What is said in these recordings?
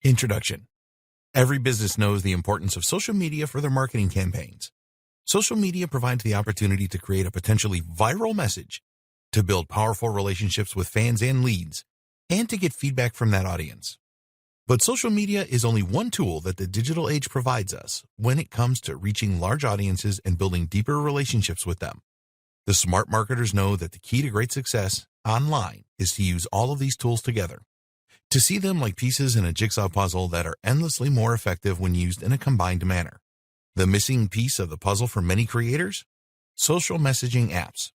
Introduction. Every business knows the importance of social media for their marketing campaigns. Social media provides the opportunity to create a potentially viral message, to build powerful relationships with fans and leads, and to get feedback from that audience. But social media is only one tool that the digital age provides us when it comes to reaching large audiences and building deeper relationships with them. The smart marketers know that the key to great success online is to use all of these tools together, to see them like pieces in a jigsaw puzzle that are endlessly more effective when used in a combined manner. The missing piece of the puzzle for many creators? Social messaging apps.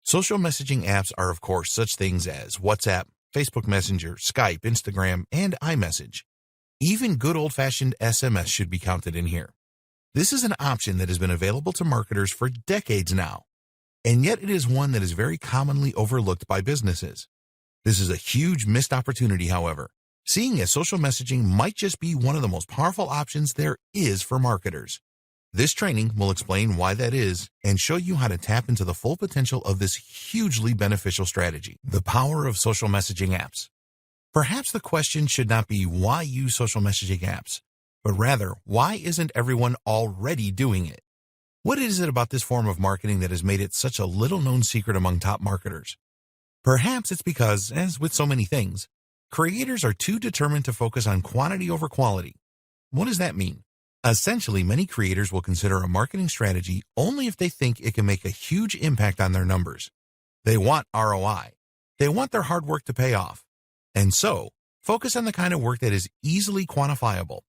Social messaging apps are, of course, such things as WhatsApp, Facebook Messenger, Skype, Instagram, and iMessage. Even good old-fashioned SMS should be counted in here. This is an option that has been available to marketers for decades now, and yet it is one that is very commonly overlooked by businesses. This is a huge missed opportunity, however, seeing as social messaging might just be one of the most powerful options there is for marketers. This training will explain why that is and show you how to tap into the full potential of this hugely beneficial strategy. The power of social messaging apps. Perhaps the question should not be why use social messaging apps, but rather why isn't everyone already doing it? What is it about this form of marketing that has made it such a little-known secret among top marketers? Perhaps it's because, as with so many things, creators are too determined to focus on quantity over quality. What does that mean? Essentially, many creators will consider a marketing strategy only if they think it can make a huge impact on their numbers. They want ROI. They want their hard work to pay off. And so, focus on the kind of work that is easily quantifiable.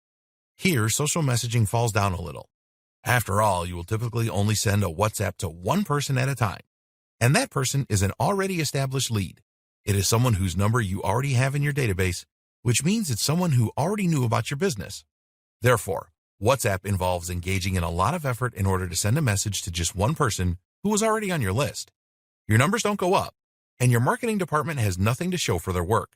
Here, social messaging falls down a little. After all, you will typically only send a WhatsApp to one person at a time. And that person is an already established lead. It is someone whose number you already have in your database, which means it's someone who already knew about your business. Therefore, WhatsApp involves engaging in a lot of effort in order to send a message to just one person who was already on your list. Your numbers don't go up, and your marketing department has nothing to show for their work.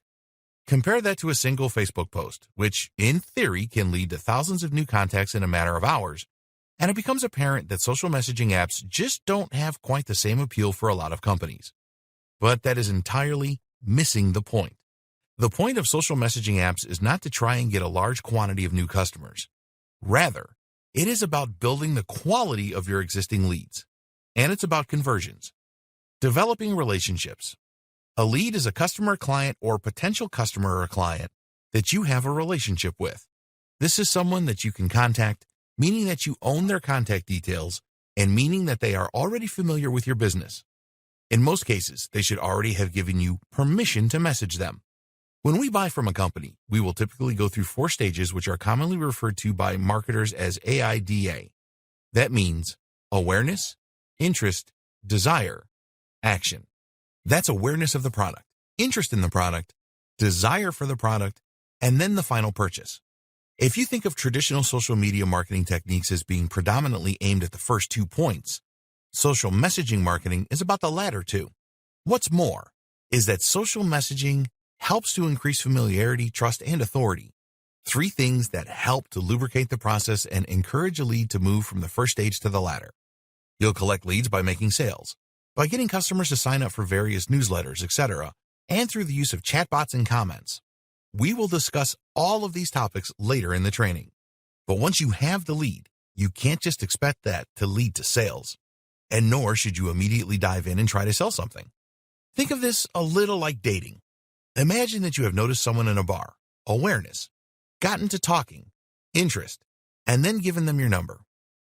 Compare that to a single Facebook post, which, in theory, can lead to thousands of new contacts in a matter of hours, and it becomes apparent that social messaging apps just don't have quite the same appeal for a lot of companies. But that is entirely missing the point. The point of social messaging apps is not to try and get a large quantity of new customers. Rather, it is about building the quality of your existing leads, and it's about conversions. Developing relationships. A lead is a customer, client, or potential customer or client that you have a relationship with. This is someone that you can contact, meaning that you own their contact details, and meaning that they are already familiar with your business. In most cases, they should already have given you permission to message them. When we buy from a company, we will typically go through 4 stages, which are commonly referred to by marketers as AIDA. That means awareness, interest, desire, action. That's awareness of the product, interest in the product, desire for the product, and then the final purchase. If you think of traditional social media marketing techniques as being predominantly aimed at the first 2 points, social messaging marketing is about the latter 2. What's more is that social messaging helps to increase familiarity, trust, and authority. 3 things that help to lubricate the process and encourage a lead to move from the first stage to the latter. You'll collect leads by making sales, by getting customers to sign up for various newsletters, etc., and through the use of chatbots and comments. We will discuss all of these topics later in the training. But once you have the lead, you can't just expect that to lead to sales. And nor should you immediately dive in and try to sell something. Think of this a little like dating. Imagine that you have noticed someone in a bar, awareness, gotten to talking, interest, and then given them your number.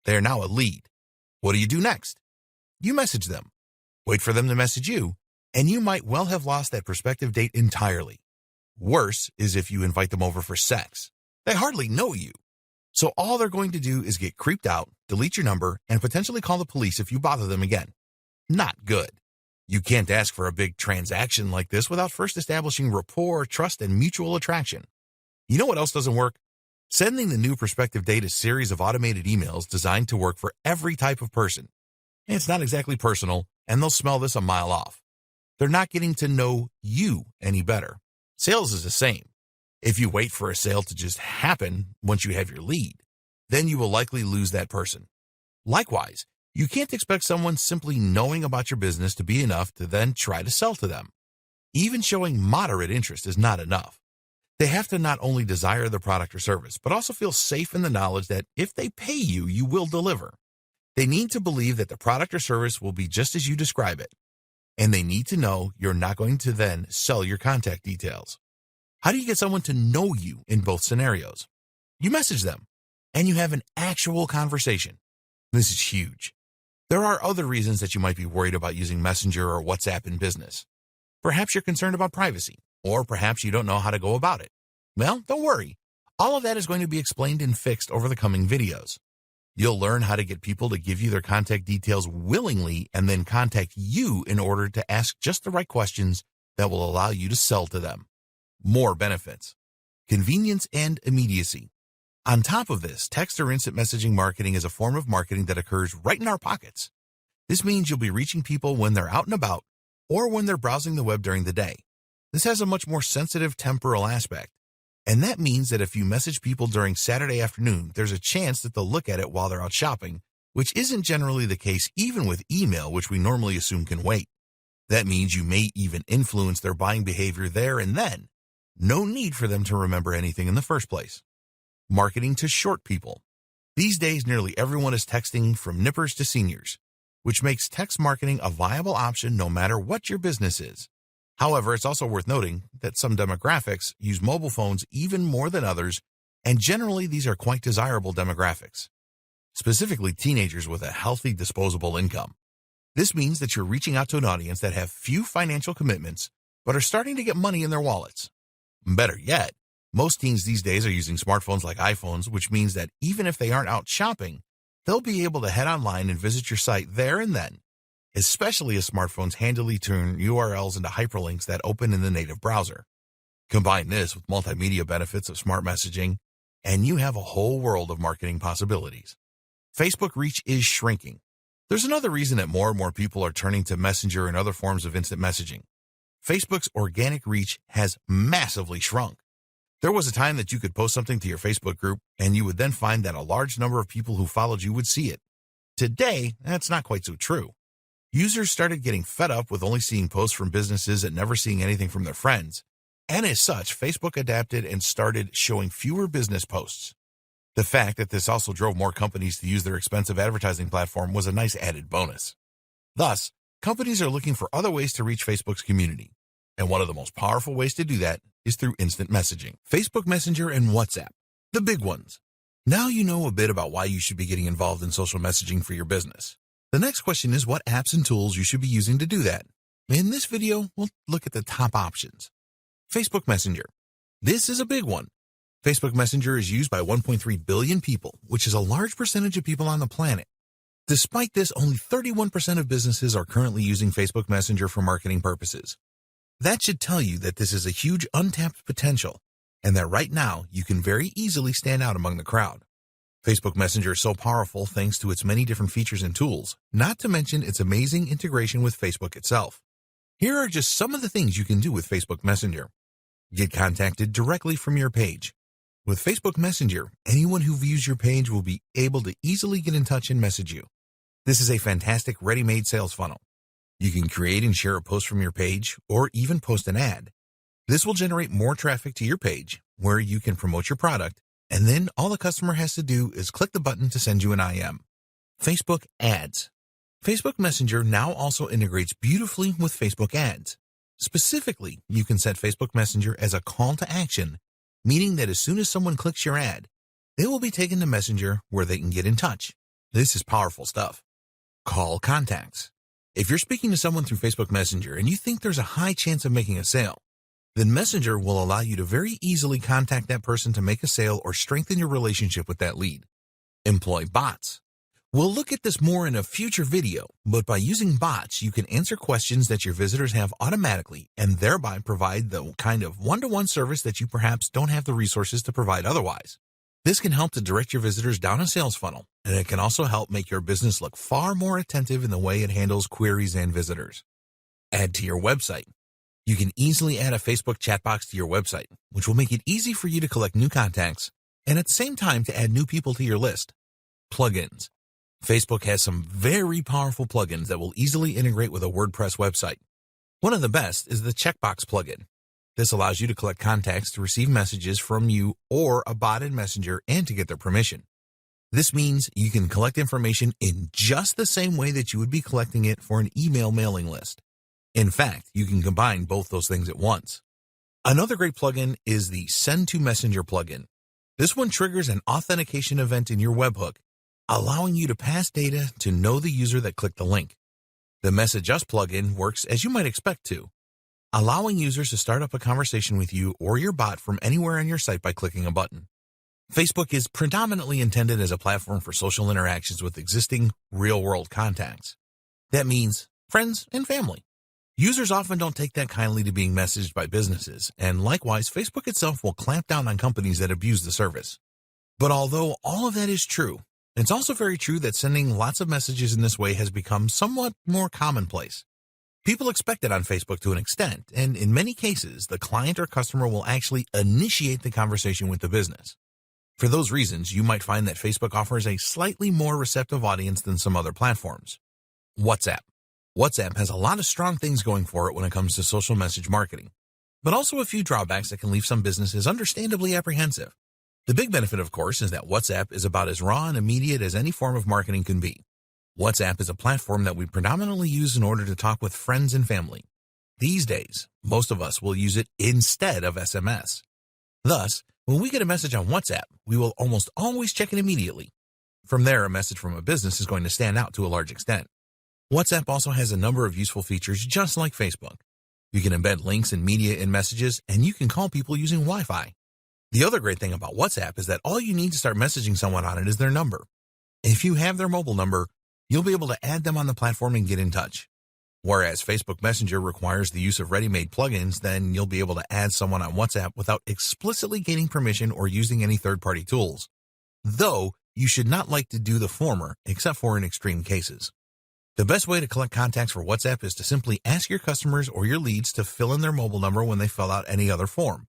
They are now a lead. What do you do next? You message them. Wait for them to message you, and you might well have lost that prospective date entirely. Worse is if you invite them over for sex. They hardly know you. So all they're going to do is get creeped out, delete your number, and potentially call the police if you bother them again. Not good. You can't ask for a big transaction like this without first establishing rapport, trust, and mutual attraction. You know what else doesn't work? Sending the new prospective date a series of automated emails designed to work for every type of person. It's not exactly personal, and they'll smell this a mile off. They're not getting to know you any better. Sales is the same. If you wait for a sale to just happen once you have your lead, then you will likely lose that person. Likewise, you can't expect someone simply knowing about your business to be enough to then try to sell to them. Even showing moderate interest is not enough. They have to not only desire the product or service, but also feel safe in the knowledge that if they pay you, you will deliver. They need to believe that the product or service will be just as you describe it. And they need to know you're not going to then sell your contact details. How do you get someone to know you in both scenarios? You message them, and you have an actual conversation. This is huge. There are other reasons that you might be worried about using Messenger or WhatsApp in business. Perhaps you're concerned about privacy, or perhaps you don't know how to go about it. Well, don't worry. All of that is going to be explained and fixed over the coming videos. You'll learn how to get people to give you their contact details willingly and then contact you in order to ask just the right questions that will allow you to sell to them. More benefits. Convenience and immediacy. On top of this, text or instant messaging marketing is a form of marketing that occurs right in our pockets. This means you'll be reaching people when they're out and about or when they're browsing the web during the day. This has a much more sensitive temporal aspect. And that means that if you message people during Saturday afternoon, there's a chance that they'll look at it while they're out shopping, which isn't generally the case even with email, which we normally assume can wait. That means you may even influence their buying behavior there and then. No need for them to remember anything in the first place. Marketing to short people. These days, nearly everyone is texting from nippers to seniors, which makes text marketing a viable option no matter what your business is. However, it's also worth noting that some demographics use mobile phones even more than others, and generally these are quite desirable demographics, specifically teenagers with a healthy disposable income. This means that you're reaching out to an audience that have few financial commitments, but are starting to get money in their wallets. Better yet, most teens these days are using smartphones like iPhones, which means that even if they aren't out shopping, they'll be able to head online and visit your site there and then, especially as smartphones handily turn URLs into hyperlinks that open in the native browser. Combine this with multimedia benefits of smart messaging, and you have a whole world of marketing possibilities. Facebook reach is shrinking. There's another reason that more and more people are turning to Messenger and other forms of instant messaging. Facebook's organic reach has massively shrunk. There was a time that you could post something to your Facebook group, and you would then find that a large number of people who followed you would see it. Today, that's not quite so true. Users started getting fed up with only seeing posts from businesses and never seeing anything from their friends. And as such, Facebook adapted and started showing fewer business posts. The fact that this also drove more companies to use their expensive advertising platform was a nice added bonus. Thus, companies are looking for other ways to reach Facebook's community. And one of the most powerful ways to do that is through instant messaging. Facebook Messenger and WhatsApp, the big ones. Now you know a bit about why you should be getting involved in social messaging for your business. The next question is what apps and tools you should be using to do that. In this video, we'll look at the top options. Facebook Messenger. This is a big one. Facebook Messenger is used by 1.3 billion people, which is a large percentage of people on the planet. Despite this, only 31% of businesses are currently using Facebook Messenger for marketing purposes. That should tell you that this is a huge untapped potential, and that right now you can very easily stand out among the crowd. Facebook Messenger is so powerful thanks to its many different features and tools, not to mention its amazing integration with Facebook itself. Here are just some of the things you can do with Facebook Messenger. Get contacted directly from your page. With Facebook Messenger, anyone who views your page will be able to easily get in touch and message you. This is a fantastic ready-made sales funnel. You can create and share a post from your page, or even post an ad. This will generate more traffic to your page, where you can promote your product, and then all the customer has to do is click the button to send you an IM. Facebook Ads. Facebook Messenger now also integrates beautifully with Facebook Ads. Specifically, you can set Facebook Messenger as a call to action, meaning that as soon as someone clicks your ad, they will be taken to Messenger where they can get in touch. This is powerful stuff. Call contacts. If you're speaking to someone through Facebook Messenger and you think there's a high chance of making a sale, then Messenger will allow you to very easily contact that person to make a sale or strengthen your relationship with that lead. Employ bots. We'll look at this more in a future video, but by using bots, you can answer questions that your visitors have automatically and thereby provide the kind of one-to-one service that you perhaps don't have the resources to provide otherwise. This can help to direct your visitors down a sales funnel, and it can also help make your business look far more attentive in the way it handles queries and visitors. Add to your website. You can easily add a Facebook chat box to your website, which will make it easy for you to collect new contacts and at the same time to add new people to your list. Plugins. Facebook has some very powerful plugins that will easily integrate with a WordPress website. One of the best is the checkbox plugin. This allows you to collect contacts to receive messages from you or a bot in Messenger and to get their permission. This means you can collect information in just the same way that you would be collecting it for an email mailing list. In fact, you can combine both those things at once. Another great plugin is the Send to Messenger plugin. This one triggers an authentication event in your webhook, allowing you to pass data to know the user that clicked the link. The Message Us plugin works as you might expect to, allowing users to start up a conversation with you or your bot from anywhere on your site by clicking a button. Facebook is predominantly intended as a platform for social interactions with existing, real-world contacts. That means friends and family. Users often don't take that kindly to being messaged by businesses, and likewise, Facebook itself will clamp down on companies that abuse the service. But although all of that is true, it's also very true that sending lots of messages in this way has become somewhat more commonplace. People expect it on Facebook to an extent, and in many cases, the client or customer will actually initiate the conversation with the business. For those reasons, you might find that Facebook offers a slightly more receptive audience than some other platforms. WhatsApp. WhatsApp has a lot of strong things going for it when it comes to social message marketing, but also a few drawbacks that can leave some businesses understandably apprehensive. The big benefit, of course, is that WhatsApp is about as raw and immediate as any form of marketing can be. WhatsApp is a platform that we predominantly use in order to talk with friends and family. These days, most of us will use it instead of SMS. Thus, when we get a message on WhatsApp, we will almost always check it immediately. From there, a message from a business is going to stand out to a large extent. WhatsApp also has a number of useful features just like Facebook. You can embed links and media in messages, and you can call people using Wi-Fi. The other great thing about WhatsApp is that all you need to start messaging someone on it is their number. If you have their mobile number, you'll be able to add them on the platform and get in touch. Whereas Facebook Messenger requires the use of ready-made plugins, then you'll be able to add someone on WhatsApp without explicitly gaining permission or using any third-party tools. Though, you should not like to do the former, except for in extreme cases. The best way to collect contacts for WhatsApp is to simply ask your customers or your leads to fill in their mobile number when they fill out any other form.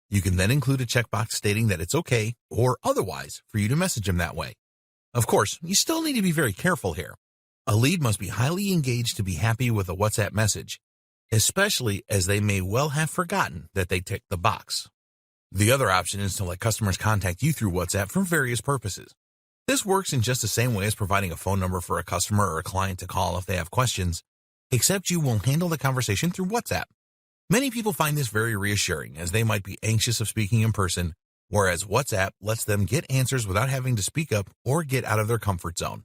You can then include a checkbox stating that it's okay, or otherwise, for you to message them that way. Of course, you still need to be very careful here. A lead must be highly engaged to be happy with a WhatsApp message, especially as they may well have forgotten that they ticked the box. The other option is to let customers contact you through WhatsApp for various purposes. This works in just the same way as providing a phone number for a customer or a client to call if they have questions, except you will handle the conversation through WhatsApp. Many people find this very reassuring, as they might be anxious of speaking in person, whereas WhatsApp lets them get answers without having to speak up or get out of their comfort zone.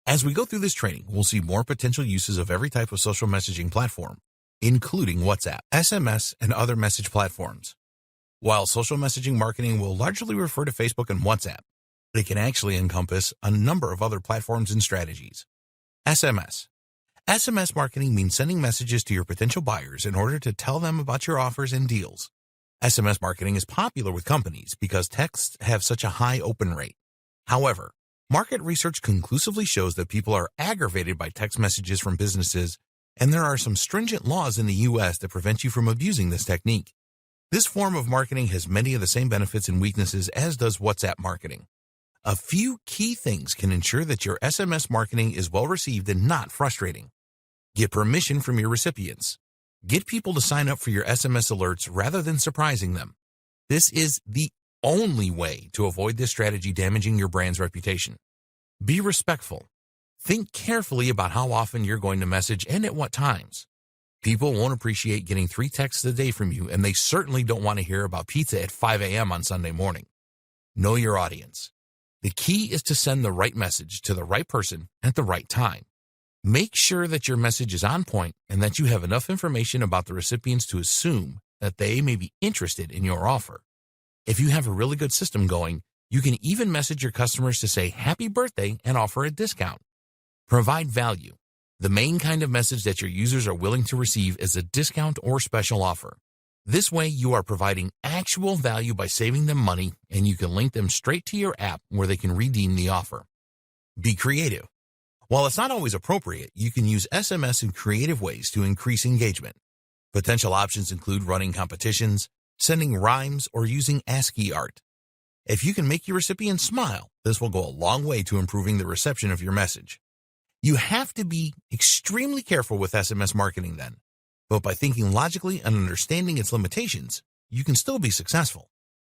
As we go through this training, we'll see more potential uses of every type of social messaging platform, including WhatsApp, SMS, and other message platforms. While social messaging marketing will largely refer to Facebook and WhatsApp, it can actually encompass a number of other platforms and strategies. SMS. SMS marketing means sending messages to your potential buyers in order to tell them about your offers and deals. SMS marketing is popular with companies because texts have such a high open rate. However, market research conclusively shows that people are aggravated by text messages from businesses, and there are some stringent laws in the U.S. that prevent you from abusing this technique. This form of marketing has many of the same benefits and weaknesses as does WhatsApp marketing. A few key things can ensure that your SMS marketing is well received and not frustrating. Get permission from your recipients. Get people to sign up for your SMS alerts rather than surprising them. This is the only way to avoid this strategy damaging your brand's reputation. Be respectful. Think carefully about how often you're going to message and at what times. People won't appreciate getting 3 texts a day from you, and they certainly don't want to hear about pizza at 5 a.m. on Sunday morning. Know your audience. The key is to send the right message to the right person at the right time. Make sure that your message is on point and that you have enough information about the recipients to assume that they may be interested in your offer. If you have a really good system going, you can even message your customers to say happy birthday and offer a discount. Provide value. The main kind of message that your users are willing to receive is a discount or special offer. This way, you are providing actual value by saving them money, and you can link them straight to your app where they can redeem the offer. Be creative. While it's not always appropriate, you can use SMS in creative ways to increase engagement. Potential options include running competitions, sending rhymes, or using ASCII art. If you can make your recipient smile, this will go a long way to improving the reception of your message. You have to be extremely careful with SMS marketing then. But by thinking logically and understanding its limitations, you can still be successful.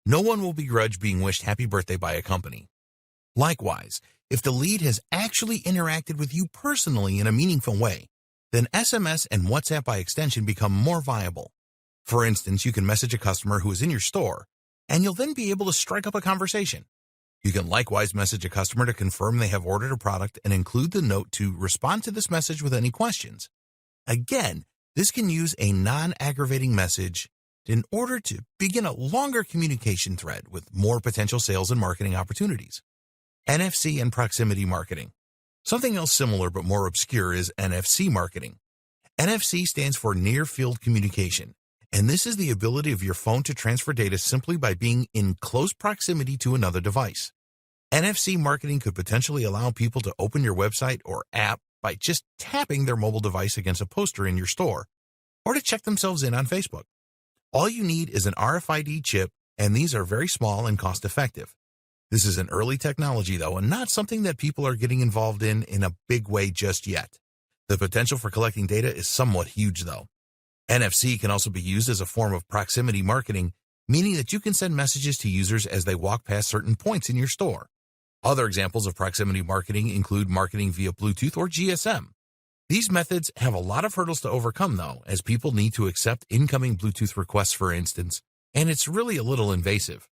No one will begrudge being wished happy birthday by a company. Likewise, if the lead has actually interacted with you personally in a meaningful way, then SMS and WhatsApp by extension become more viable. For instance, you can message a customer who is in your store, and you'll then be able to strike up a conversation. You can likewise message a customer to confirm they have ordered a product and include the note to respond to this message with any questions. Again, this can use a non-aggravating message in order to begin a longer communication thread with more potential sales and marketing opportunities. NFC and proximity marketing. Something else similar but more obscure is NFC marketing. NFC stands for Near Field Communication, and this is the ability of your phone to transfer data simply by being in close proximity to another device. NFC marketing could potentially allow people to open your website or app by just tapping their mobile device against a poster in your store, or to check themselves in on Facebook. All you need is an RFID chip, and these are very small and cost-effective. This is an early technology, though, and not something that people are getting involved in a big way just yet. The potential for collecting data is somewhat huge, though. NFC can also be used as a form of proximity marketing, meaning that you can send messages to users as they walk past certain points in your store. Other examples of proximity marketing include marketing via Bluetooth or GSM. These methods have a lot of hurdles to overcome, though, as people need to accept incoming Bluetooth requests, for instance, and it's really a little invasive.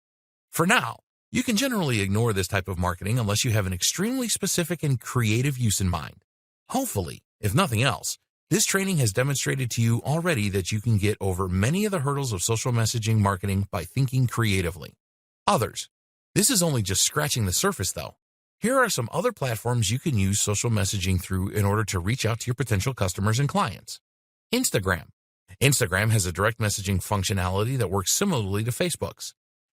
For now, you can generally ignore this type of marketing unless you have an extremely specific and creative use in mind. Hopefully, if nothing else, this training has demonstrated to you already that you can get over many of the hurdles of social messaging marketing by thinking creatively. This is only just scratching the surface, though. Here are some other platforms you can use social messaging through in order to reach out to your potential customers and clients. Instagram. Instagram has a direct messaging functionality that works similarly to Facebook's.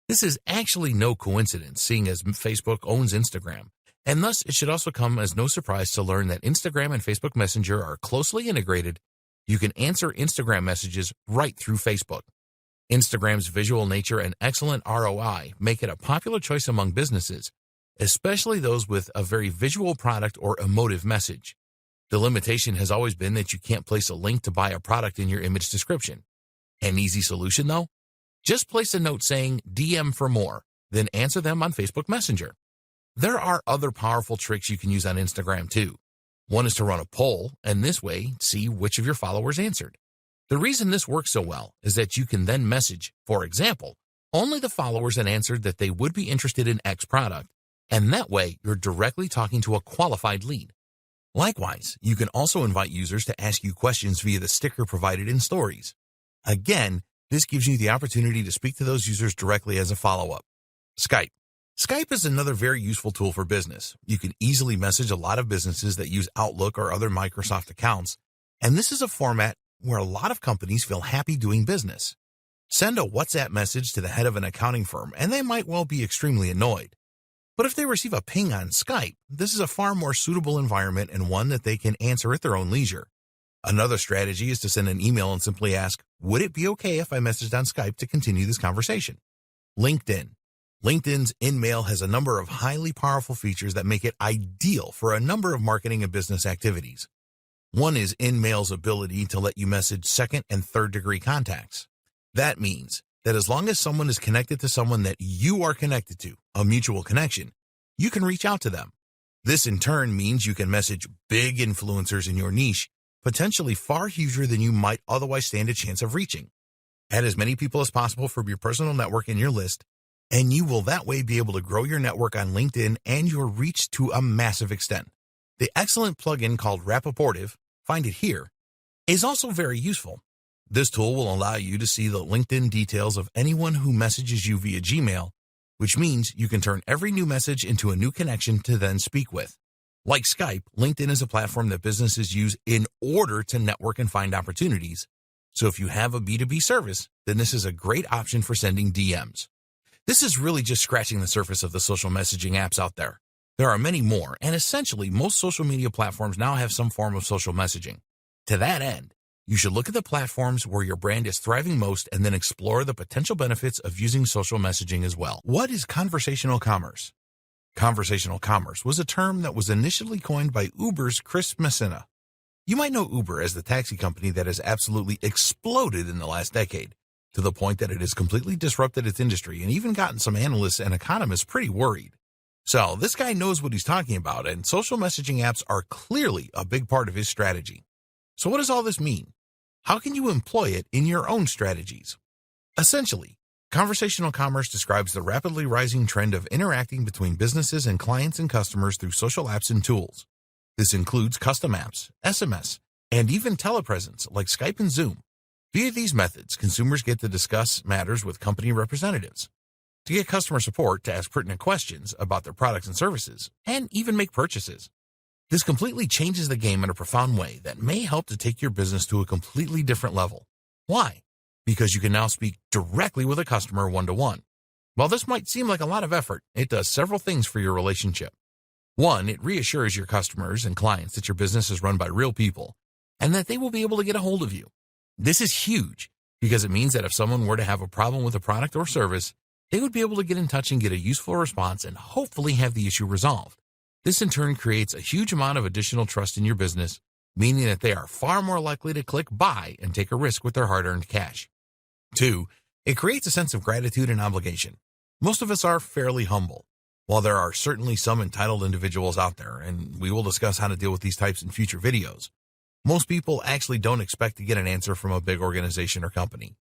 This is actually no coincidence, seeing as Facebook owns Instagram, and thus it should also come as no surprise to learn that Instagram and Facebook Messenger are closely integrated. You can answer Instagram messages right through Facebook. Instagram's visual nature and excellent ROI make it a popular choice among businesses, especially those with a very visual product or emotive message. The limitation has always been that you can't place a link to buy a product in your image description. An easy solution, though? Just place a note saying DM for more, then answer them on Facebook Messenger. There are other powerful tricks you can use on Instagram too. One is to run a poll, and this way, see which of your followers answered. The reason this works so well is that you can then message, for example, only the followers that answered that they would be interested in X product, and that way you're directly talking to a qualified lead. Likewise, you can also invite users to ask you questions via the sticker provided in Stories. Again, this gives you the opportunity to speak to those users directly as a follow-up. Skype. Skype is another very useful tool for business. You can easily message a lot of businesses that use Outlook or other Microsoft accounts, and this is a format where a lot of companies feel happy doing business. Send a WhatsApp message to the head of an accounting firm, and they might well be extremely annoyed. But if they receive a ping on Skype, this is a far more suitable environment and one that they can answer at their own leisure. Another strategy is to send an email and simply ask, would it be okay if I messaged on Skype to continue this conversation? LinkedIn. LinkedIn's InMail has a number of highly powerful features that make it ideal for a number of marketing and business activities. One is InMail's ability to let you message second and third degree contacts. That means that as long as someone is connected to someone that you are connected to, a mutual connection, you can reach out to them. This in turn means you can message big influencers in your niche, potentially far huger than you might otherwise stand a chance of reaching. Add as many people as possible from your personal network in your list, and you will that way be able to grow your network on LinkedIn and your reach to a massive extent. The excellent plugin called Rapportive, find it here, is also very useful. This tool will allow you to see the LinkedIn details of anyone who messages you via Gmail, which means you can turn every new message into a new connection to then speak with. Like Skype, LinkedIn is a platform that businesses use in order to network and find opportunities. So if you have a B2B service, then this is a great option for sending DMs. This is really just scratching the surface of the social messaging apps out there. There are many more, and essentially most social media platforms now have some form of social messaging. To that end, you should look at the platforms where your brand is thriving most and then explore the potential benefits of using social messaging as well. What is conversational commerce? Conversational commerce was a term that was initially coined by Uber's Chris Messina. You might know Uber as the taxi company that has absolutely exploded in the last decade, to the point that it has completely disrupted its industry and even gotten some analysts and economists pretty worried. So this guy knows what he's talking about, and social messaging apps are clearly a big part of his strategy. So what does all this mean? How can you employ it in your own strategies? Essentially, conversational commerce describes the rapidly rising trend of interacting between businesses and clients and customers through social apps and tools. This includes custom apps, SMS, and even telepresence like Skype and Zoom. Via these methods, consumers get to discuss matters with company representatives, to get customer support to ask pertinent questions about their products and services, and even make purchases. This completely changes the game in a profound way that may help to take your business to a completely different level. Why? Because you can now speak directly with a customer one-to-one. While this might seem like a lot of effort, it does several things for your relationship. One, it reassures your customers and clients that your business is run by real people and that they will be able to get a hold of you. This is huge because it means that if someone were to have a problem with a product or service, they would be able to get in touch and get a useful response and hopefully have the issue resolved. This in turn creates a huge amount of additional trust in your business, meaning that they are far more likely to click buy and take a risk with their hard-earned cash. Two, it creates a sense of gratitude and obligation. Most of us are fairly humble. While there are certainly some entitled individuals out there, and we will discuss how to deal with these types in future videos, most people actually don't expect to get an answer from a big organization or company.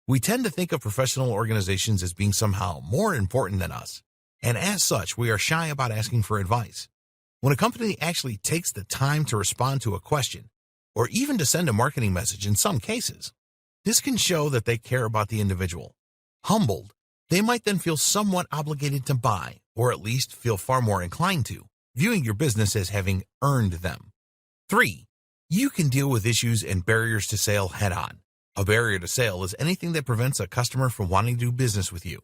We tend to think of professional organizations as being somehow more important than us, and as such, we are shy about asking for advice. When a company actually takes the time to respond to a question, or even to send a marketing message in some cases, this can show that they care about the individual. Humbled, they might then feel somewhat obligated to buy, or at least feel far more inclined to, viewing your business as having earned them. 3. You can deal with issues and barriers to sale head-on. A barrier to sale is anything that prevents a customer from wanting to do business with you.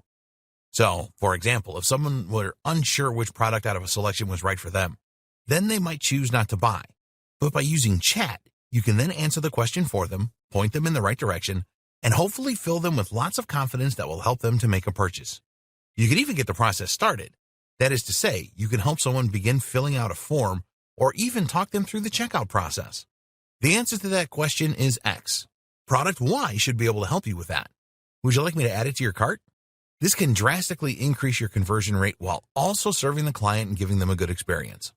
So, for example, if someone were unsure which product out of a selection was right for them, then they might choose not to buy. But by using chat, you can then answer the question for them, point them in the right direction, and hopefully fill them with lots of confidence that will help them to make a purchase. You can even get the process started. That is to say, you can help someone begin filling out a form or even talk them through the checkout process. The answer to that question is X. Product Y should be able to help you with that. Would you like me to add it to your cart? This can drastically increase your conversion rate while also serving the client and giving them a good experience.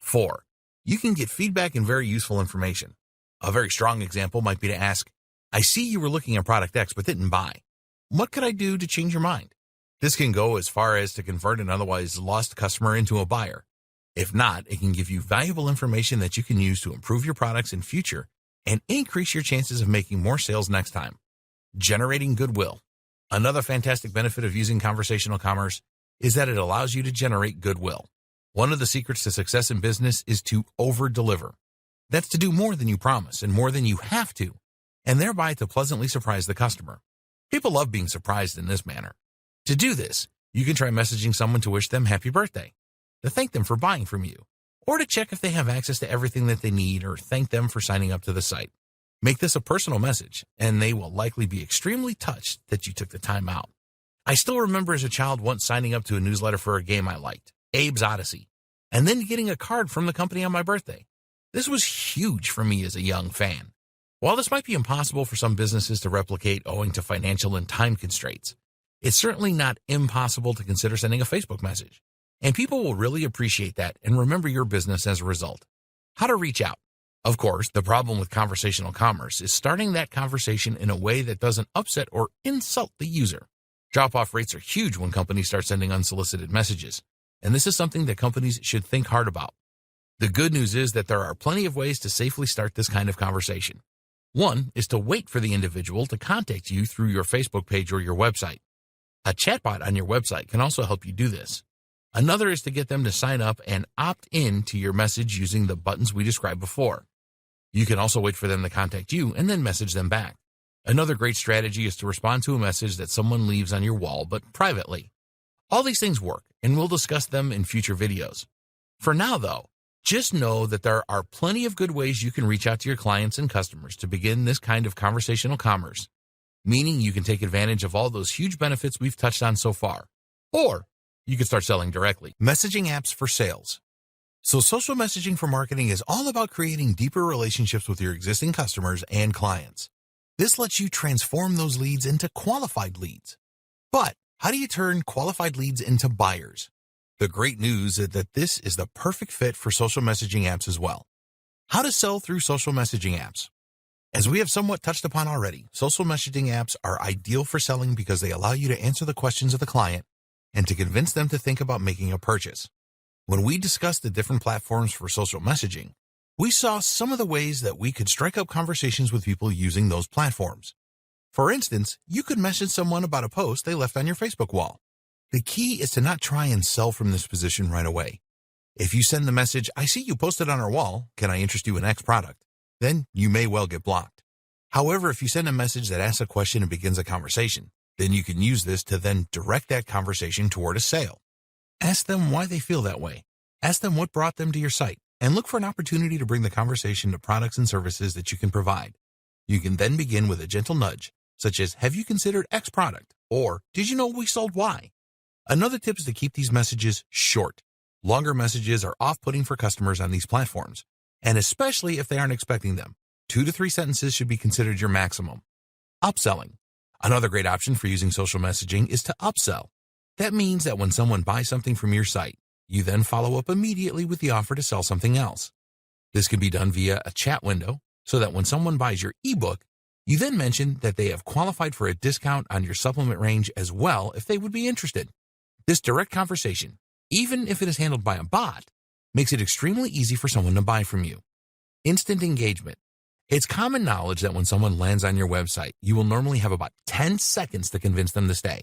4. You can get feedback and very useful information. A very strong example might be to ask, I see you were looking at product X but didn't buy. What could I do to change your mind? This can go as far as to convert an otherwise lost customer into a buyer. If not, it can give you valuable information that you can use to improve your products in future and increase your chances of making more sales next time. Generating goodwill. Another fantastic benefit of using conversational commerce is that it allows you to generate goodwill. One of the secrets to success in business is to over-deliver. That's to do more than you promise and more than you have to, and thereby to pleasantly surprise the customer. People love being surprised in this manner. To do this, you can try messaging someone to wish them happy birthday, to thank them for buying from you, or to check if they have access to everything that they need or thank them for signing up to the site. Make this a personal message, and they will likely be extremely touched that you took the time out. I still remember as a child once signing up to a newsletter for a game I liked, Abe's Odyssey, and then getting a card from the company on my birthday. This was huge for me as a young fan. While this might be impossible for some businesses to replicate owing to financial and time constraints, it's certainly not impossible to consider sending a Facebook message. And people will really appreciate that and remember your business as a result. How to reach out. Of course, the problem with conversational commerce is starting that conversation in a way that doesn't upset or insult the user. Drop-off rates are huge when companies start sending unsolicited messages, and this is something that companies should think hard about. The good news is that there are plenty of ways to safely start this kind of conversation. One is to wait for the individual to contact you through your Facebook page or your website. A chatbot on your website can also help you do this. Another is to get them to sign up and opt in to your message using the buttons we described before. You can also wait for them to contact you and then message them back. Another great strategy is to respond to a message that someone leaves on your wall, but privately. All these things work, and we'll discuss them in future videos. For now, though, just know that there are plenty of good ways you can reach out to your clients and customers to begin this kind of conversational commerce, meaning you can take advantage of all those huge benefits we've touched on so far. Or you can start selling directly. Messaging apps for sales. So social messaging for marketing is all about creating deeper relationships with your existing customers and clients. This lets you transform those leads into qualified leads. But how do you turn qualified leads into buyers? The great news is that this is the perfect fit for social messaging apps as well. How to sell through social messaging apps. As we have somewhat touched upon already, social messaging apps are ideal for selling because they allow you to answer the questions of the client and to convince them to think about making a purchase. When we discussed the different platforms for social messaging, we saw some of the ways that we could strike up conversations with people using those platforms. For instance, you could message someone about a post they left on your Facebook wall. The key is to not try and sell from this position right away. If you send the message, "I see you posted on our wall, can I interest you in X product?" then you may well get blocked. However, if you send a message that asks a question and begins a conversation, then you can use this to then direct that conversation toward a sale. Ask them why they feel that way. Ask them what brought them to your site, and look for an opportunity to bring the conversation to products and services that you can provide. You can then begin with a gentle nudge, such as, "Have you considered X product?" or "Did you know we sold Y?" Another tip is to keep these messages short. Longer messages are off-putting for customers on these platforms, and especially if they aren't expecting them. 2 to 3 sentences should be considered your maximum. Upselling. Another great option for using social messaging is to upsell. That means that when someone buys something from your site, you then follow up immediately with the offer to sell something else. This can be done via a chat window, so that when someone buys your ebook, you then mention that they have qualified for a discount on your supplement range as well if they would be interested. This direct conversation, even if it is handled by a bot, makes it extremely easy for someone to buy from you. Instant engagement. It's common knowledge that when someone lands on your website, you will normally have about 10 seconds to convince them to stay.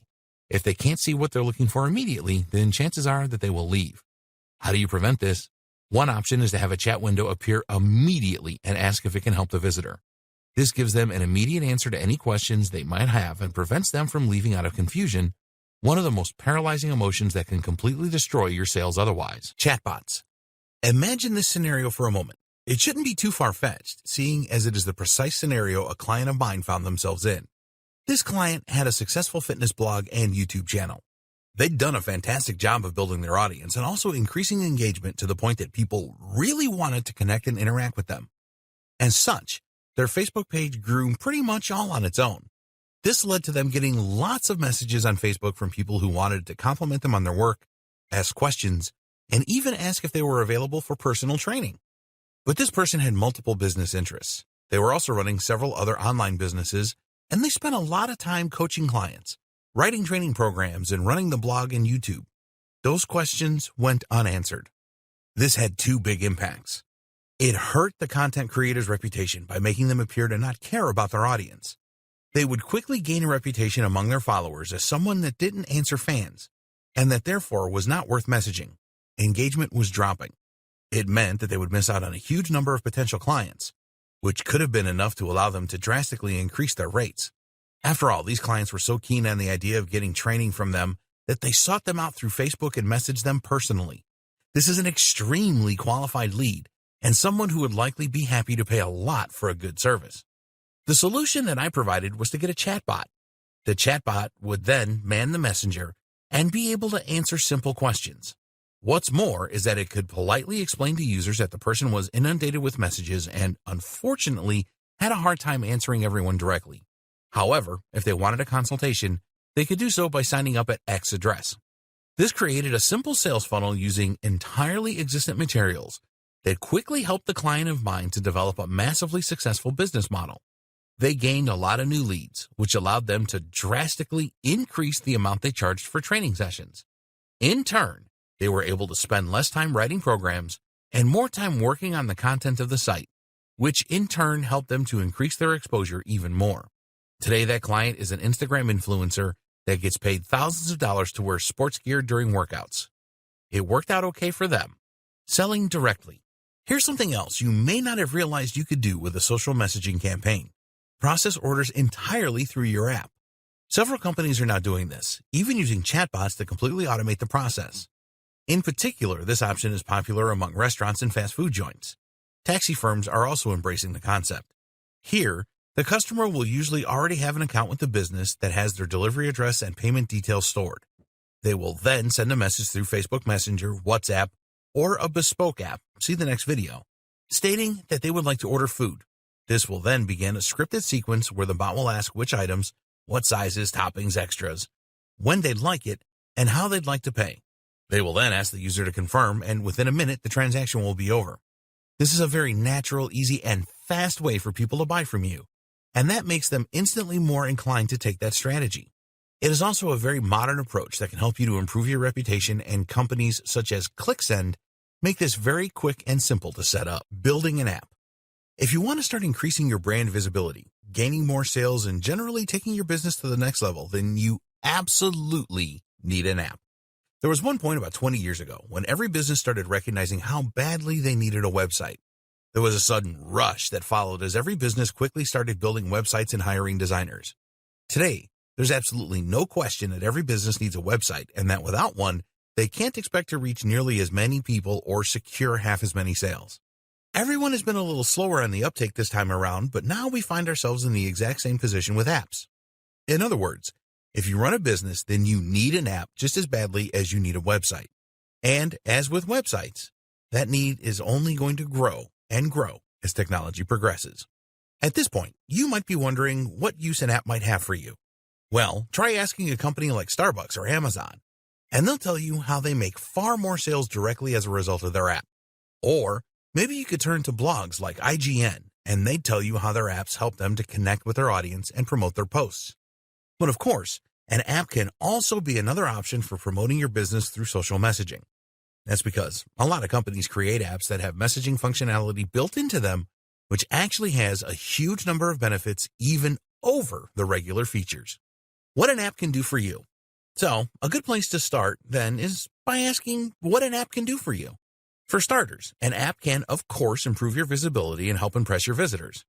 If they can't see what they're looking for immediately, then chances are that they will leave. How do you prevent this? One option is to have a chat window appear immediately and ask if it can help the visitor. This gives them an immediate answer to any questions they might have and prevents them from leaving out of confusion, one of the most paralyzing emotions that can completely destroy your sales otherwise. Chatbots. Imagine this scenario for a moment. It shouldn't be too far-fetched, seeing as it is the precise scenario a client of mine found themselves in. This client had a successful fitness blog and YouTube channel. They'd done a fantastic job of building their audience and also increasing engagement to the point that people really wanted to connect and interact with them. As such, their Facebook page grew pretty much all on its own. This led to them getting lots of messages on Facebook from people who wanted to compliment them on their work, ask questions, and even ask if they were available for personal training. But this person had multiple business interests. They were also running several other online businesses, and they spent a lot of time coaching clients, writing training programs, and running the blog and YouTube. Those questions went unanswered. This had 2 big impacts. It hurt the content creator's reputation by making them appear to not care about their audience. They would quickly gain a reputation among their followers as someone that didn't answer fans, and that therefore was not worth messaging. Engagement was dropping. It meant that they would miss out on a huge number of potential clients, which could have been enough to allow them to drastically increase their rates. After all, these clients were so keen on the idea of getting training from them that they sought them out through Facebook and messaged them personally. This is an extremely qualified lead and someone who would likely be happy to pay a lot for a good service. The solution that I provided was to get a chatbot. The chatbot would then man the messenger and be able to answer simple questions. What's more is that it could politely explain to users that the person was inundated with messages and, unfortunately, had a hard time answering everyone directly. However, if they wanted a consultation, they could do so by signing up at X address. This created a simple sales funnel using entirely existent materials that quickly helped the client of mine to develop a massively successful business model. They gained a lot of new leads, which allowed them to drastically increase the amount they charged for training sessions. In turn, they were able to spend less time writing programs and more time working on the content of the site, which in turn helped them to increase their exposure even more. Today, that client is an Instagram influencer that gets paid thousands of dollars to wear sports gear during workouts. It worked out okay for them. Selling directly. Here's something else you may not have realized you could do with a social messaging campaign. Process orders entirely through your app. Several companies are now doing this, even using chatbots to completely automate the process. In particular, this option is popular among restaurants and fast food joints. Taxi firms are also embracing the concept. Here, the customer will usually already have an account with the business that has their delivery address and payment details stored. They will then send a message through Facebook Messenger, WhatsApp, or a bespoke app, see the next video, stating that they would like to order food. This will then begin a scripted sequence where the bot will ask which items, what sizes, toppings, extras, when they'd like it, and how they'd like to pay. They will then ask the user to confirm, and within a minute, the transaction will be over. This is a very natural, easy, and fast way for people to buy from you, and that makes them instantly more inclined to take that strategy. It is also a very modern approach that can help you to improve your reputation, and companies such as ClickSend make this very quick and simple to set up. Building an app. If you want to start increasing your brand visibility, gaining more sales, and generally taking your business to the next level, then you absolutely need an app. There was one point about 20 years ago when every business started recognizing how badly they needed a website. There was a sudden rush that followed as every business quickly started building websites and hiring designers. Today, there's absolutely no question that every business needs a website, and that without one, they can't expect to reach nearly as many people or secure half as many sales. Everyone has been a little slower on the uptake this time around, but now we find ourselves in the exact same position with apps. In other words, if you run a business, then you need an app just as badly as you need a website. And as with websites, that need is only going to grow and grow as technology progresses. At this point, you might be wondering what use an app might have for you. Well, try asking a company like Starbucks or Amazon, and they'll tell you how they make far more sales directly as a result of their app. Or maybe you could turn to blogs like IGN, and they'd tell you how their apps help them to connect with their audience and promote their posts. But of course, an app can also be another option for promoting your business through social messaging. That's because a lot of companies create apps that have messaging functionality built into them, which actually has a huge number of benefits even over the regular features. What an app can do for you. So, a good place to start, then, is by asking what an app can do for you. For starters, an app can, of course, improve your visibility and help impress your visitors.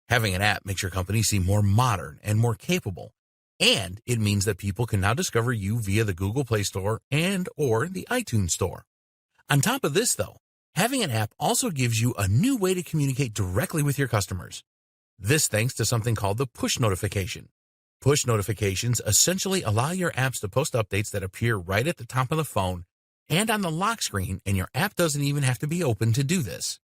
Having an app makes your company seem more modern and more capable, and it means that people can now discover you via the Google Play Store and or the iTunes Store. On top of this, though, having an app also gives you a new way to communicate directly with your customers. This thanks to something called the push notification. Push notifications essentially allow your apps to post updates that appear right at the top of the phone and on the lock screen, and your app doesn't even have to be open to do this.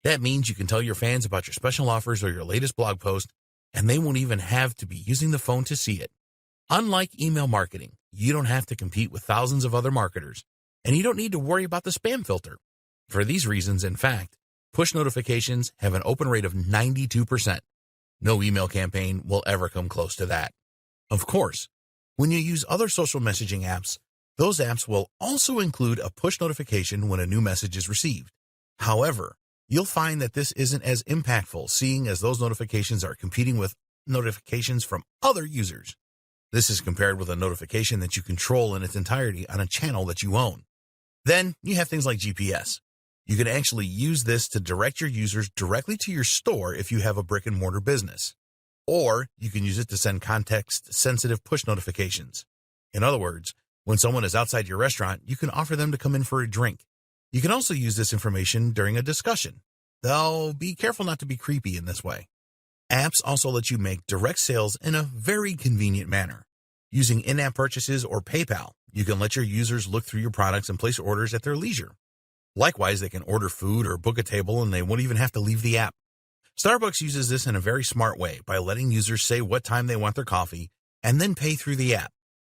That means you can tell your fans about your special offers or your latest blog post, and they won't even have to be using the phone to see it. Unlike email marketing, you don't have to compete with thousands of other marketers, and you don't need to worry about the spam filter. For these reasons, in fact, push notifications have an open rate of 92%. No email campaign will ever come close to that. Of course, when you use other social messaging apps, those apps will also include a push notification when a new message is received. However, you'll find that this isn't as impactful, seeing as those notifications are competing with notifications from other users. This is compared with a notification that you control in its entirety on a channel that you own. Then you have things like GPS. You can actually use this to direct your users directly to your store if you have a brick-and-mortar business. Or you can use it to send context-sensitive push notifications. In other words, when someone is outside your restaurant, you can offer them to come in for a drink. You can also use this information during a discussion, though be careful not to be creepy in this way. Apps also let you make direct sales in a very convenient manner. Using in-app purchases or PayPal, you can let your users look through your products and place orders at their leisure. Likewise, they can order food or book a table, and they won't even have to leave the app. Starbucks uses this in a very smart way by letting users say what time they want their coffee and then pay through the app.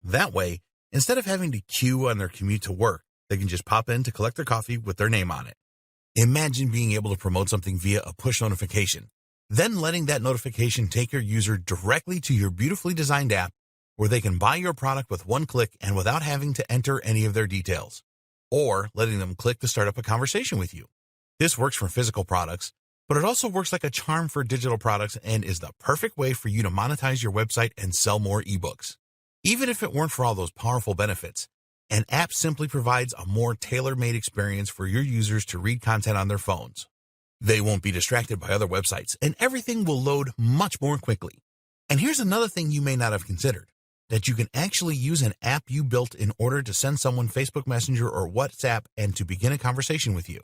That way, instead of having to queue on their commute to work, they can just pop in to collect their coffee with their name on it. Imagine being able to promote something via a push notification, then letting that notification take your user directly to your beautifully designed app where they can buy your product with one click and without having to enter any of their details, or letting them click to start up a conversation with you. This works for physical products, but it also works like a charm for digital products and is the perfect way for you to monetize your website and sell more ebooks. Even if it weren't for all those powerful benefits, an app simply provides a more tailor-made experience for your users to read content on their phones. They won't be distracted by other websites, and everything will load much more quickly. And here's another thing you may not have considered, that you can actually use an app you built in order to send someone Facebook Messenger or WhatsApp and to begin a conversation with you.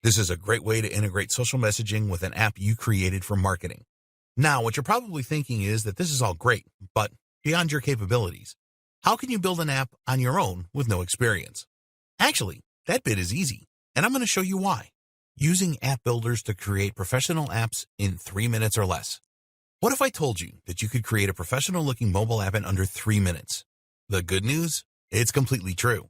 This is a great way to integrate social messaging with an app you created for marketing. Now, what you're probably thinking is that this is all great, but beyond your capabilities, how can you build an app on your own with no experience? Actually, that bit is easy, And I'm going to show you why. Using app builders to create professional apps in 3 minutes or less. What if I told you that you could create a professional-looking mobile app in under 3 minutes? The good news? It's completely true.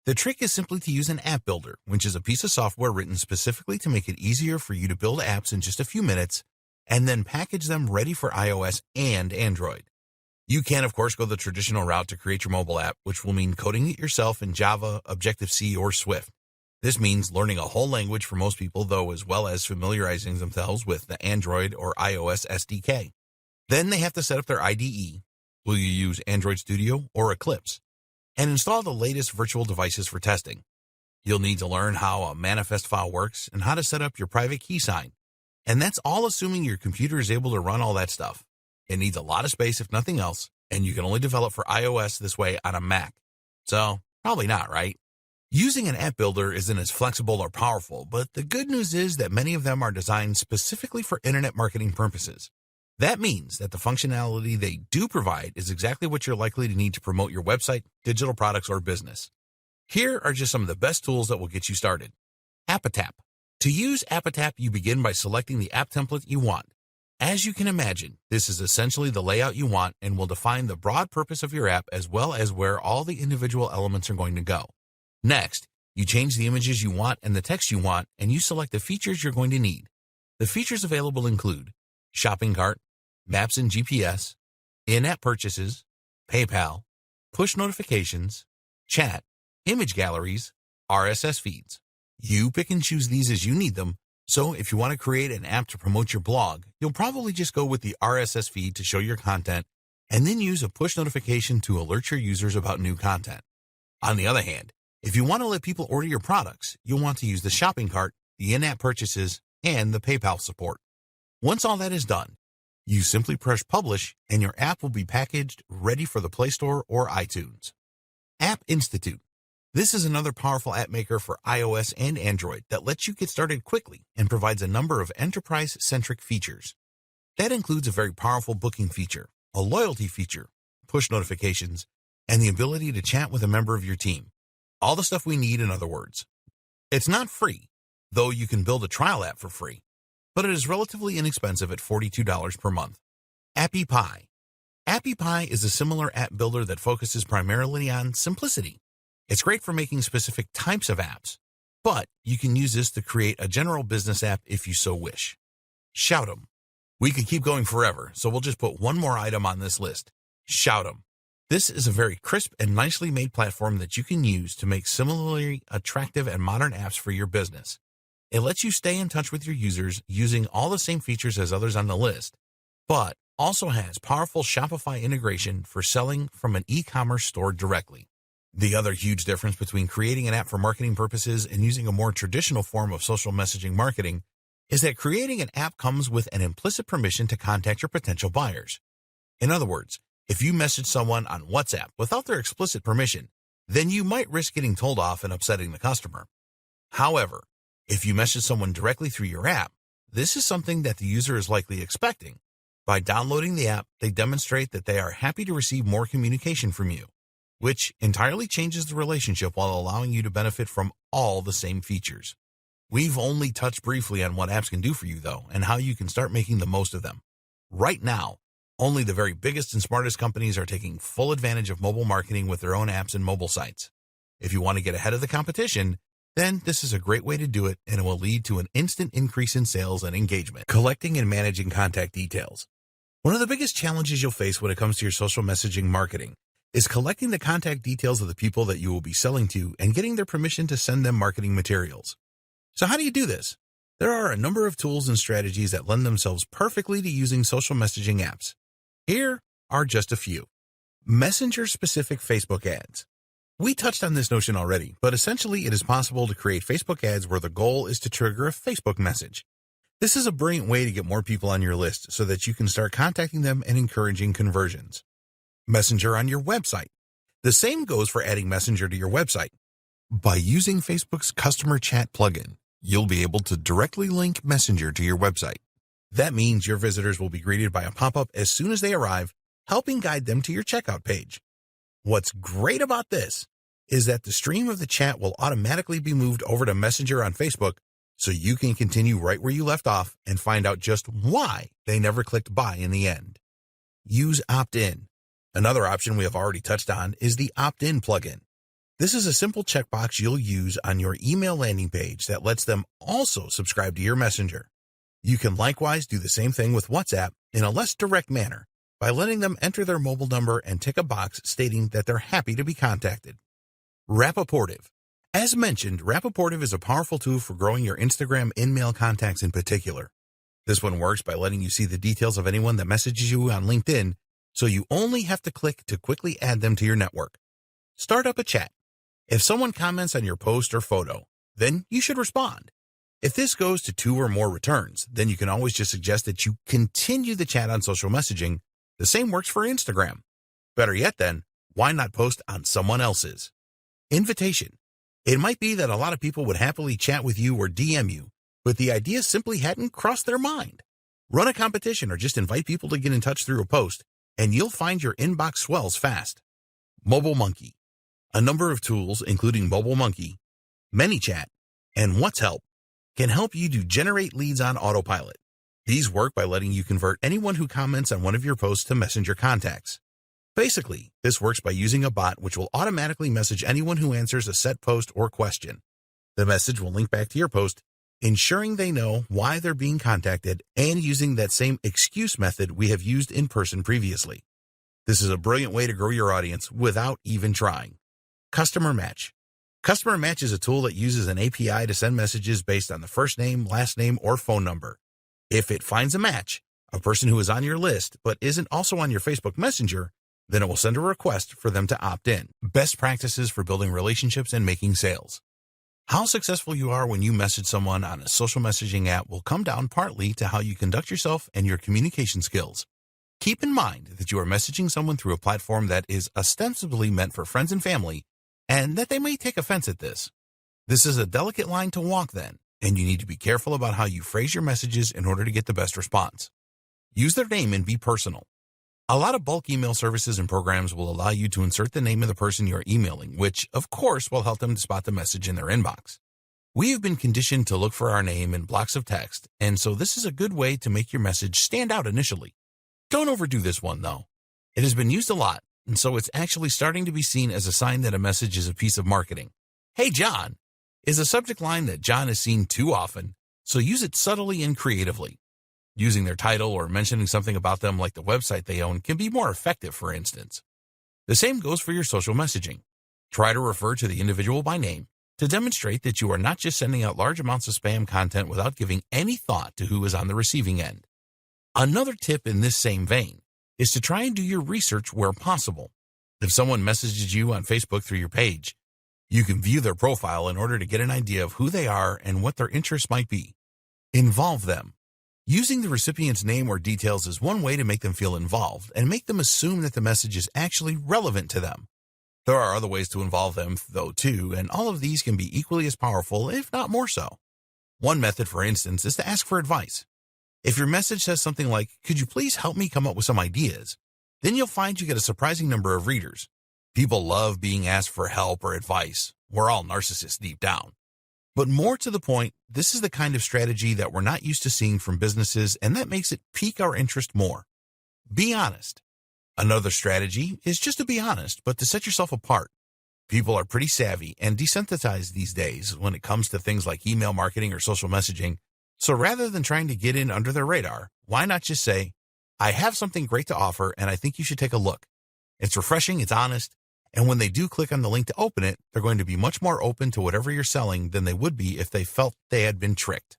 The trick is simply to use an app builder, which is a piece of software written specifically to make it easier for you to build apps in just a few minutes and then package them ready for iOS and Android. You can, of course, go the traditional route to create your mobile app, which will mean coding it yourself in Java, Objective-C, or Swift. This means learning a whole language for most people, though, as well as familiarizing themselves with the Android or iOS SDK. Then they have to set up their IDE. Will you use Android Studio or Eclipse? And install the latest virtual devices for testing. You'll need to learn how a manifest file works and how to set up your private key sign. And that's all assuming your computer is able to run all that stuff. It needs a lot of space if nothing else, and you can only develop for iOS this way on a Mac. So, probably not, right? Using an app builder isn't as flexible or powerful, but the good news is that many of them are designed specifically for internet marketing purposes. That means that the functionality they do provide is exactly what you're likely to need to promote your website, digital products, or business. Here are just some of the best tools that will get you started. Appatap. To use Appatap, you begin by selecting the app template you want. As you can imagine, this is essentially the layout you want and will define the broad purpose of your app as well as where all the individual elements are going to go. Next, you change the images you want and the text you want, and you select the features you're going to need. The features available include shopping cart, maps and GPS, in-app purchases, PayPal, push notifications, chat, image galleries, RSS feeds. You pick and choose these as you need them, so if you want to create an app to promote your blog, you'll probably just go with the RSS feed to show your content, and then use a push notification to alert your users about new content. On the other hand, if you want to let people order your products, you'll want to use the shopping cart, the in-app purchases, and the PayPal support. Once all that is done, you simply press publish and your app will be packaged, ready for the Play Store or iTunes. App Institute. This is another powerful app maker for iOS and Android that lets you get started quickly and provides a number of enterprise-centric features. That includes a very powerful booking feature, a loyalty feature, push notifications, and the ability to chat with a member of your team. All the stuff we need, in other words. It's not free, though you can build a trial app for free, but it is relatively inexpensive at $42 per month. AppyPie. AppyPie is a similar app builder that focuses primarily on simplicity. It's great for making specific types of apps, but you can use this to create a general business app if you so wish. Shoutem. We could keep going forever, so we'll just put one more item on this list. Shoutem. This is a very crisp and nicely made platform that you can use to make similarly attractive and modern apps for your business. It lets you stay in touch with your users using all the same features as others on the list, but also has powerful Shopify integration for selling from an e-commerce store directly. The other huge difference between creating an app for marketing purposes and using a more traditional form of social messaging marketing is that creating an app comes with an implicit permission to contact your potential buyers. In other words, if you message someone on WhatsApp without their explicit permission, then you might risk getting told off and upsetting the customer. However, if you message someone directly through your app, this is something that the user is likely expecting. By downloading the app, they demonstrate that they are happy to receive more communication from you, which entirely changes the relationship while allowing you to benefit from all the same features. We've only touched briefly on what apps can do for you, though, and how you can start making the most of them. Right now, only the very biggest and smartest companies are taking full advantage of mobile marketing with their own apps and mobile sites. If you want to get ahead of the competition, then this is a great way to do it, and it will lead to an instant increase in sales and engagement. Collecting and managing contact details. One of the biggest challenges you'll face when it comes to your social messaging marketing is collecting the contact details of the people that you will be selling to and getting their permission to send them marketing materials. So how do you do this? There are a number of tools and strategies that lend themselves perfectly to using social messaging apps. Here are just a few. Messenger-specific Facebook ads. We touched on this notion already, but essentially it is possible to create Facebook ads where the goal is to trigger a Facebook message. This is a brilliant way to get more people on your list so that you can start contacting them and encouraging conversions. Messenger on your website. The same goes for adding Messenger to your website. By using Facebook's customer chat plugin, you'll be able to directly link Messenger to your website. That means your visitors will be greeted by a pop-up as soon as they arrive, helping guide them to your checkout page. What's great about this is that the stream of the chat will automatically be moved over to Messenger on Facebook so you can continue right where you left off and find out just why they never clicked buy in the end. Use opt-in. Another option we have already touched on is the opt-in plugin. This is a simple checkbox you'll use on your email landing page that lets them also subscribe to your Messenger. You can likewise do the same thing with WhatsApp in a less direct manner by letting them enter their mobile number and tick a box stating that they're happy to be contacted. Rapportive. As mentioned, Rapportive is a powerful tool for growing your Instagram in-mail contacts in particular. This one works by letting you see the details of anyone that messages you on LinkedIn, so you only have to click to quickly add them to your network. Start up a chat. If someone comments on your post or photo, then you should respond. If this goes to 2 or more returns, then you can always just suggest that you continue the chat on social messaging. The same works for Instagram. Better yet then, why not post on someone else's? Invitation. It might be that a lot of people would happily chat with you or DM you, but the idea simply hadn't crossed their mind. Run a competition or just invite people to get in touch through a post, and you'll find your inbox swells fast. Mobile Monkey. A number of tools, including Mobile Monkey, ManyChat, and What's Help, can help you to generate leads on autopilot. These work by letting you convert anyone who comments on one of your posts to Messenger contacts. Basically, this works by using a bot which will automatically message anyone who answers a set post or question. The message will link back to your post, ensuring they know why they're being contacted and using that same excuse method we have used in person previously. This is a brilliant way to grow your audience without even trying. Customer Match. Customer Match is a tool that uses an API to send messages based on the first name, last name, or phone number. If it finds a match, a person who is on your list but isn't also on your Facebook Messenger, then it will send a request for them to opt in. Best practices for building relationships and making sales. How successful you are when you message someone on a social messaging app will come down partly to how you conduct yourself and your communication skills. Keep in mind that you are messaging someone through a platform that is ostensibly meant for friends and family, and that they may take offense at this. This is a delicate line to walk then, and you need to be careful about how you phrase your messages in order to get the best response. Use their name and be personal. A lot of bulk email services and programs will allow you to insert the name of the person you are emailing, which, of course, will help them to spot the message in their inbox. We have been conditioned to look for our name in blocks of text, and so this is a good way to make your message stand out initially. Don't overdo this one, though. It has been used a lot, and so it's actually starting to be seen as a sign that a message is a piece of marketing. "Hey, John," is a subject line that John is seen too often, so use it subtly and creatively. Using their title or mentioning something about them like the website they own can be more effective, for instance. The same goes for your social messaging. Try to refer to the individual by name to demonstrate that you are not just sending out large amounts of spam content without giving any thought to who is on the receiving end. Another tip in this same vein is to try and do your research where possible. If someone messages you on Facebook through your page, you can view their profile in order to get an idea of who they are and what their interests might be. Involve them. Using the recipient's name or details is one way to make them feel involved and make them assume that the message is actually relevant to them. There are other ways to involve them, though, too, and all of these can be equally as powerful, if not more so. One method, for instance, is to ask for advice. If your message says something like, "Could you please help me come up with some ideas?" then you'll find you get a surprising number of readers. People love being asked for help or advice. We're all narcissists deep down. But more to the point, this is the kind of strategy that we're not used to seeing from businesses, and that makes it pique our interest more. Be honest. Another strategy is just to be honest, but to set yourself apart. People are pretty savvy and desensitized these days when it comes to things like email marketing or social messaging. So rather than trying to get in under their radar, why not just say, "I have something great to offer and I think you should take a look." It's refreshing, it's honest, and when they do click on the link to open it, they're going to be much more open to whatever you're selling than they would be if they felt they had been tricked.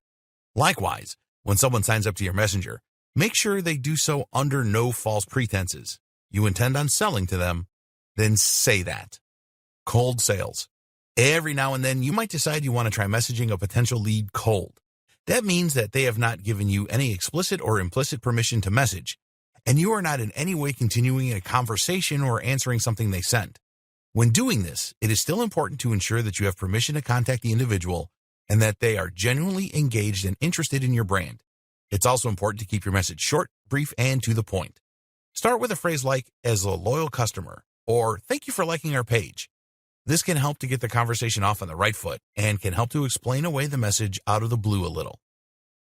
Likewise, when someone signs up to your messenger, make sure they do so under no false pretenses. You intend on selling to them, then say that. Cold sales. Every now and then, you might decide you want to try messaging a potential lead cold. That means that they have not given you any explicit or implicit permission to message, and you are not in any way continuing a conversation or answering something they sent. When doing this, it is still important to ensure that you have permission to contact the individual and that they are genuinely engaged and interested in your brand. It's also important to keep your message short, brief, and to the point. Start with a phrase like, "as a loyal customer," or "thank you for liking our page." This can help to get the conversation off on the right foot and can help to explain away the message out of the blue a little.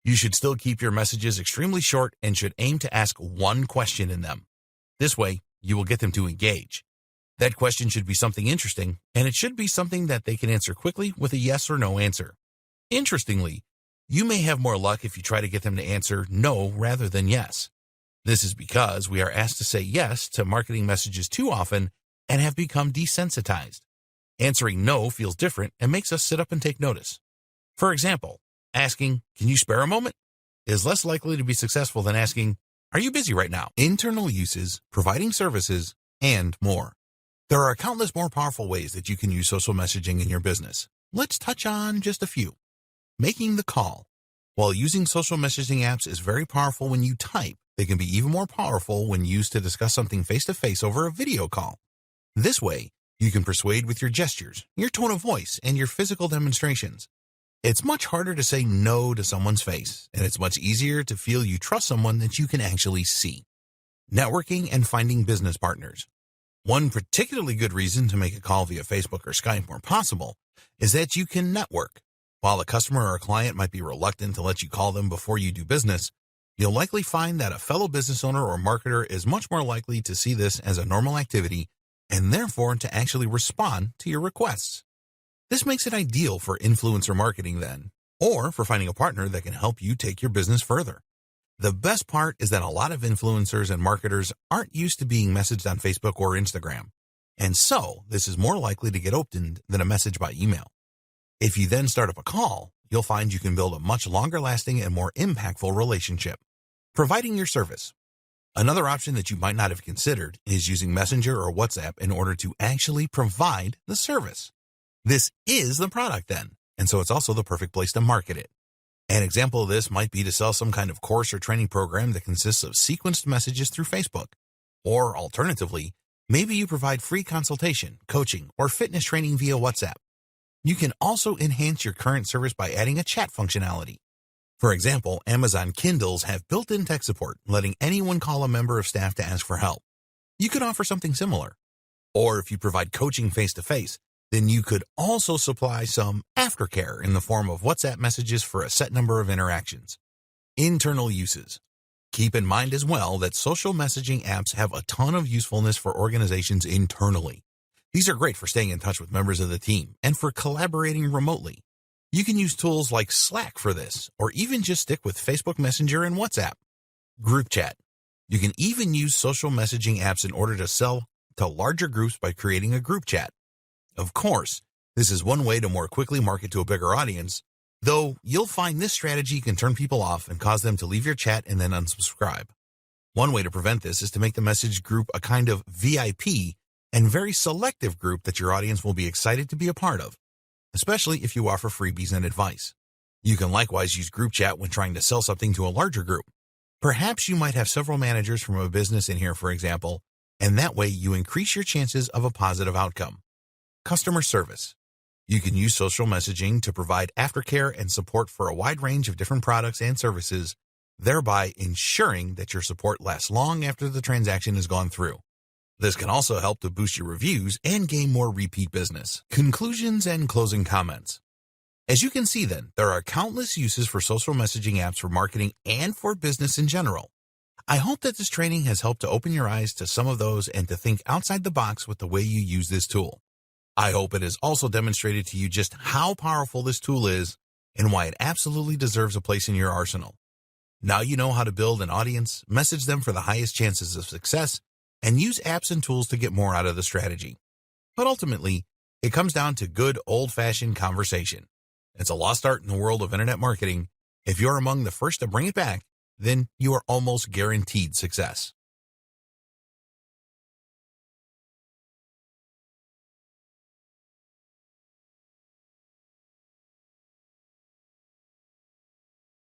You should still keep your messages extremely short and should aim to ask one question in them. This way, you will get them to engage. That question should be something interesting, and it should be something that they can answer quickly with a yes or no answer. Interestingly, you may have more luck if you try to get them to answer no rather than yes. This is because we are asked to say yes to marketing messages too often and have become desensitized. Answering no feels different and makes us sit up and take notice. For example, asking, "Can you spare a moment?" is less likely to be successful than asking, "Are you busy right now?" Internal uses, providing services, and more. There are countless more powerful ways that you can use social messaging in your business. Let's touch on just a few. Making the call. While using social messaging apps is very powerful when you type, they can be even more powerful when used to discuss something face-to-face over a video call. This way, you can persuade with your gestures, your tone of voice, and your physical demonstrations. It's much harder to say no to someone's face, and it's much easier to feel you trust someone that you can actually see. Networking and finding business partners. One particularly good reason to make a call via Facebook or Skype more possible is that you can network. While a customer or a client might be reluctant to let you call them before you do business, you'll likely find that a fellow business owner or marketer is much more likely to see this as a normal activity and therefore to actually respond to your requests. This makes it ideal for influencer marketing then, or for finding a partner that can help you take your business further. The best part is that a lot of influencers and marketers aren't used to being messaged on Facebook or Instagram, and so this is more likely to get opened than a message by email. If you then start up a call, you'll find you can build a much longer-lasting and more impactful relationship. Providing your service. Another option that you might not have considered is using Messenger or WhatsApp in order to actually provide the service. This is the product then, and so it's also the perfect place to market it. An example of this might be to sell some kind of course or training program that consists of sequenced messages through Facebook. Or alternatively, maybe you provide free consultation, coaching, or fitness training via WhatsApp. You can also enhance your current service by adding a chat functionality. For example, Amazon Kindles have built-in tech support, letting anyone call a member of staff to ask for help. You could offer something similar. Or if you provide coaching face-to-face, then you could also supply some aftercare in the form of WhatsApp messages for a set number of interactions. Internal uses. Keep in mind as well that social messaging apps have a ton of usefulness for organizations internally. These are great for staying in touch with members of the team and for collaborating remotely. You can use tools like Slack for this, or even just stick with Facebook Messenger and WhatsApp. Group chat. You can even use social messaging apps in order to sell to larger groups by creating a group chat. Of course, this is one way to more quickly market to a bigger audience, though you'll find this strategy can turn people off and cause them to leave your chat and then unsubscribe. One way to prevent this is to make the message group a kind of VIP and very selective group that your audience will be excited to be a part of, especially if you offer freebies and advice. You can likewise use group chat when trying to sell something to a larger group. Perhaps you might have several managers from a business in here, for example, and that way you increase your chances of a positive outcome. Customer service. You can use social messaging to provide aftercare and support for a wide range of different products and services, thereby ensuring that your support lasts long after the transaction has gone through. This can also help to boost your reviews and gain more repeat business. Conclusions and closing comments. As you can see then, there are countless uses for social messaging apps for marketing and for business in general. I hope that this training has helped to open your eyes to some of those and to think outside the box with the way you use this tool. I hope it has also demonstrated to you just how powerful this tool is and why it absolutely deserves a place in your arsenal. Now you know how to build an audience, message them for the highest chances of success, and use apps and tools to get more out of the strategy. But ultimately, it comes down to good old-fashioned conversation. It's a lost art in the world of internet marketing. If you're among the first to bring it back, then you are almost guaranteed success.